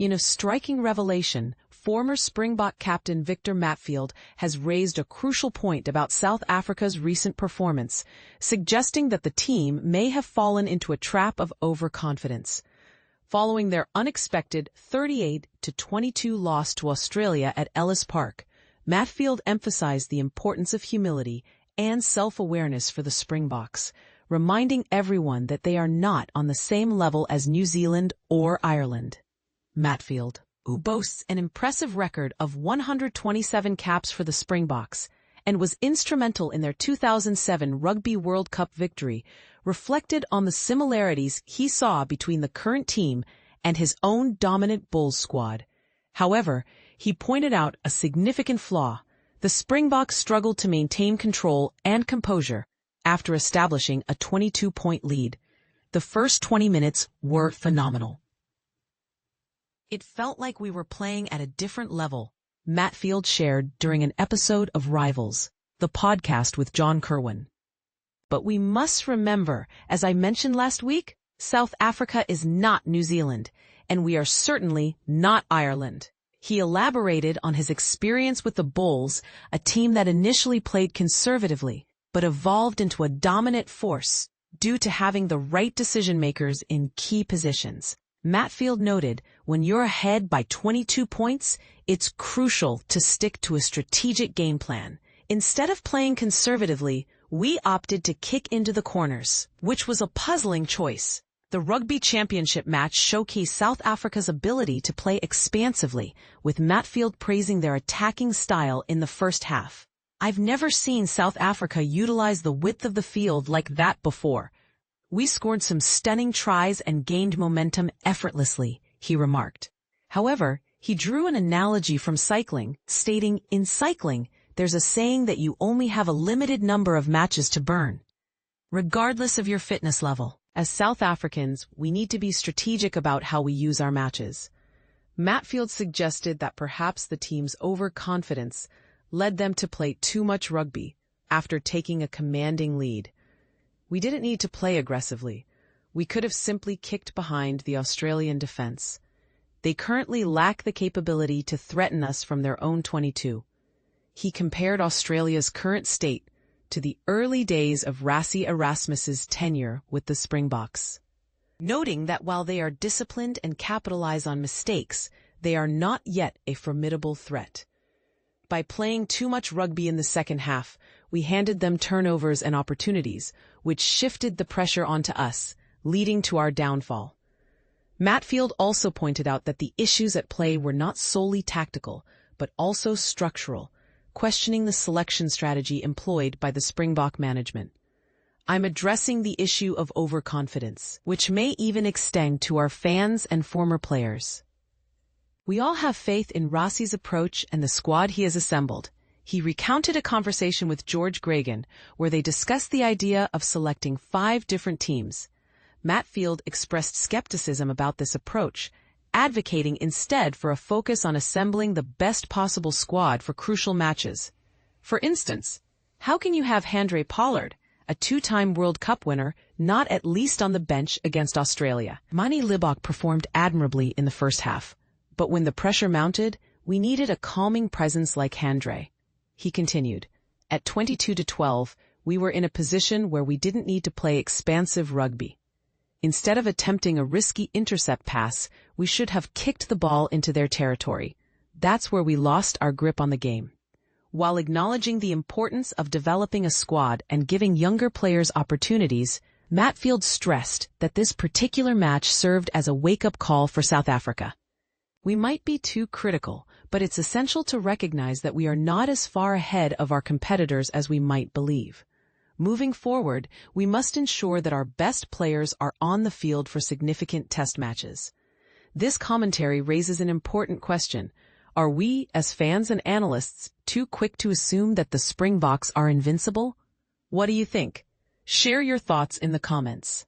In a striking revelation, former Springbok captain Victor Matfield has raised a crucial point about South Africa's recent performance, suggesting that the team may have fallen into a trap of overconfidence. Following their unexpected 38-22 loss to Australia at Ellis Park, Matfield emphasized the importance of humility and self-awareness for the Springboks, reminding everyone that they are not on the same level as New Zealand or Ireland. Matfield, who boasts an impressive record of 127 caps for the Springboks and was instrumental in their 2007 Rugby World Cup victory, reflected on the similarities he saw between the current team and his own dominant Bulls squad. However, he pointed out a significant flaw. The Springboks struggled to maintain control and composure after establishing a 22-point lead. The first 20 minutes were phenomenal. It felt like we were playing at a different level, Matfield shared during an episode of Rivals, the podcast with John Kirwan. But we must remember, as I mentioned last week, South Africa is not New Zealand, and we are certainly not Ireland. He elaborated on his experience with the Bulls, a team that initially played conservatively, but evolved into a dominant force due to having the right decision-makers in key positions. Matfield noted, when you're ahead by 22 points, it's crucial to stick to a strategic game plan. Instead of playing conservatively, we opted to kick into the corners, which was a puzzling choice. The Rugby Championship match showcased South Africa's ability to play expansively, with Matfield praising their attacking style in the first half. I've never seen South Africa utilize the width of the field like that before. We scored some stunning tries and gained momentum effortlessly, he remarked. However, he drew an analogy from cycling, stating, in cycling, there's a saying that you only have a limited number of matches to burn, regardless of your fitness level. As South Africans, we need to be strategic about how we use our matches. Matfield suggested that perhaps the team's overconfidence led them to play too much rugby after taking a commanding lead. We didn't need to play aggressively. We could have simply kicked behind the Australian defense. They currently lack the capability to threaten us from their own 22. He compared Australia's current state to the early days of Rassie Erasmus's tenure with the Springboks, noting that while they are disciplined and capitalize on mistakes, they are not yet a formidable threat. By playing too much rugby in the second half, we handed them turnovers and opportunities, which shifted the pressure onto us, leading to our downfall. Matfield also pointed out that the issues at play were not solely tactical, but also structural, questioning the selection strategy employed by the Springbok management. I'm addressing the issue of overconfidence, which may even extend to our fans and former players. We all have faith in Rassie's approach and the squad he has assembled. He recounted a conversation with George Gregan where they discussed the idea of selecting 5 different teams. Matfield expressed skepticism about this approach, advocating instead for a focus on assembling the best possible squad for crucial matches. For instance, how can you have Handré Pollard, a 2-time World Cup winner, not at least on the bench against Australia? Manie Libbok performed admirably in the first half, but when the pressure mounted, we needed a calming presence like Handré. He continued, at 22-12, we were in a position where we didn't need to play expansive rugby. Instead of attempting a risky intercept pass, we should have kicked the ball into their territory. That's where we lost our grip on the game. While acknowledging the importance of developing a squad and giving younger players opportunities, Matfield stressed that this particular match served as a wake-up call for South Africa. We might be too critical, but it's essential to recognize that we are not as far ahead of our competitors as we might believe. Moving forward, we must ensure that our best players are on the field for significant test matches. This commentary raises an important question. Are we, as fans and analysts, too quick to assume that the Springboks are invincible? What do you think? Share your thoughts in the comments.